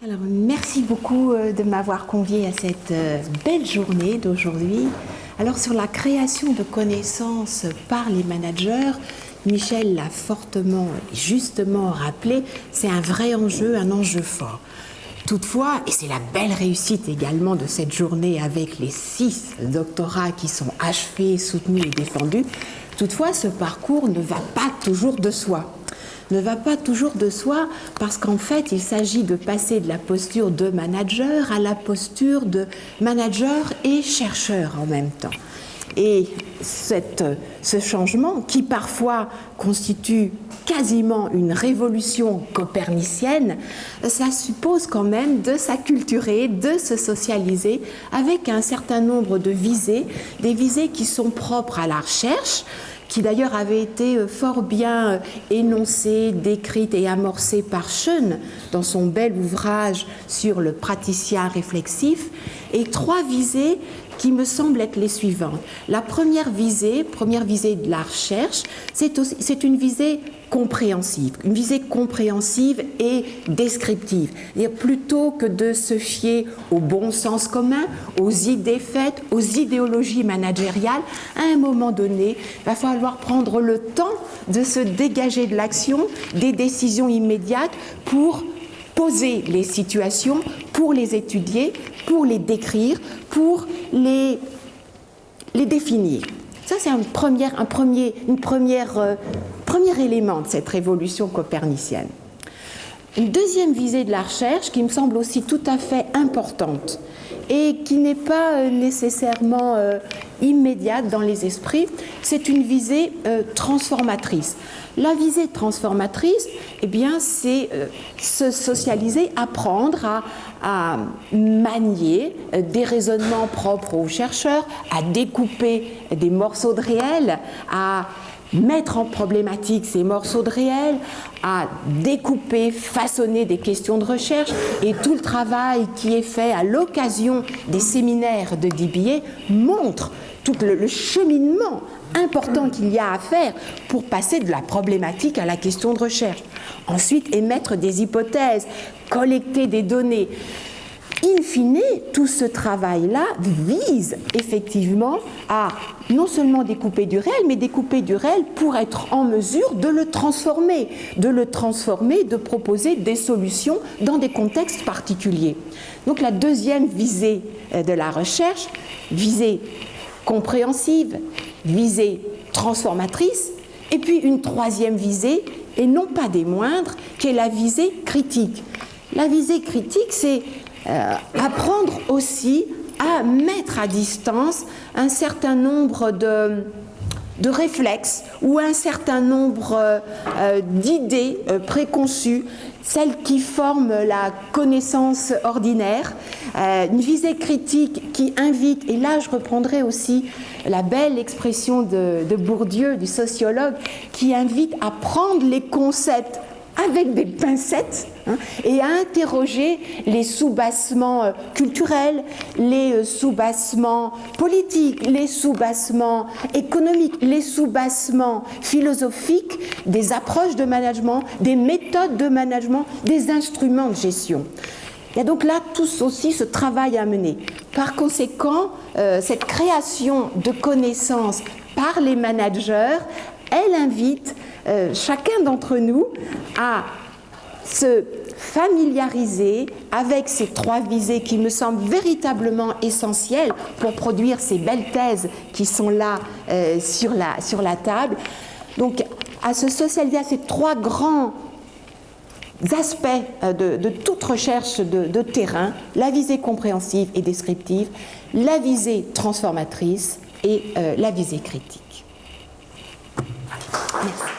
Alors, merci beaucoup de m'avoir conviée à cette belle journée d'aujourd'hui. Alors, sur la création de connaissances par les managers, Michel l'a fortement et justement rappelé, c'est un vrai enjeu, un enjeu fort. Toutefois, et c'est la belle réussite également de cette journée avec les 6 doctorats qui sont achevés, soutenus et défendus, toutefois, ce parcours ne va pas toujours de soi. Ne va pas toujours de soi parce qu'en fait, il s'agit de passer de la posture de manager à la posture de manager et chercheur en même temps. Et ce changement, qui parfois constitue quasiment une révolution copernicienne, ça suppose quand même de s'acculturer, de se socialiser avec un certain nombre de visées, des visées qui sont propres à la recherche, qui d'ailleurs avait été fort bien énoncée, décrite et amorcée par Schoen dans son bel ouvrage sur le praticien réflexif, et 3 visées qui me semblent être les suivantes. La première visée de la recherche, c'est une visée compréhensive et descriptive. C'est-à-dire plutôt que de se fier au bon sens commun, aux idées faites, aux idéologies managériales, à un moment donné, il va falloir prendre le temps de se dégager de l'action, des décisions immédiates pour poser les situations, pour les étudier, pour les décrire, pour les définir. Ça, c'est un premier élément de cette révolution copernicienne. Une deuxième visée de la recherche qui me semble aussi tout à fait importante et qui n'est pas nécessairement immédiate dans les esprits, c'est une visée transformatrice. La visée transformatrice, eh bien, c'est se socialiser, apprendre à manier des raisonnements propres aux chercheurs, à découper des morceaux de réel, à mettre en problématique ces morceaux de réel, à découper, façonner des questions de recherche, et tout le travail qui est fait à l'occasion des séminaires de DBA montre tout le cheminement important qu'il y a à faire pour passer de la problématique à la question de recherche. Ensuite, émettre des hypothèses, collecter des données. In fine, tout ce travail-là vise effectivement à non seulement découper du réel, mais découper du réel pour être en mesure de le transformer, de proposer des solutions dans des contextes particuliers. Donc la deuxième visée de la recherche, visée compréhensive, visée transformatrice, et puis une troisième visée, et non pas des moindres, qui est la visée critique. La visée critique, c'est apprendre aussi à mettre à distance un certain nombre de réflexes ou un certain nombre d'idées préconçues, celles qui forment la connaissance ordinaire, une visée critique qui invite, et là je reprendrai aussi la belle expression de Bourdieu, du sociologue, qui invite à prendre les concepts avec des pincettes et à interroger les sous-bassements culturels, les sous-bassements politiques, les sous-bassements économiques, les sous-bassements philosophiques des approches de management, des méthodes de management, des instruments de gestion. Il y a donc là tout aussi ce travail à mener. Par conséquent, cette création de connaissances par les managers, elle invite chacun d'entre nous à se familiariser avec ces 3 visées qui me semblent véritablement essentielles pour produire ces belles thèses qui sont là sur la table. Donc, à se socialiser à ces 3 grands aspects de toute recherche de terrain, la visée compréhensive et descriptive, la visée transformatrice et la visée critique. Merci.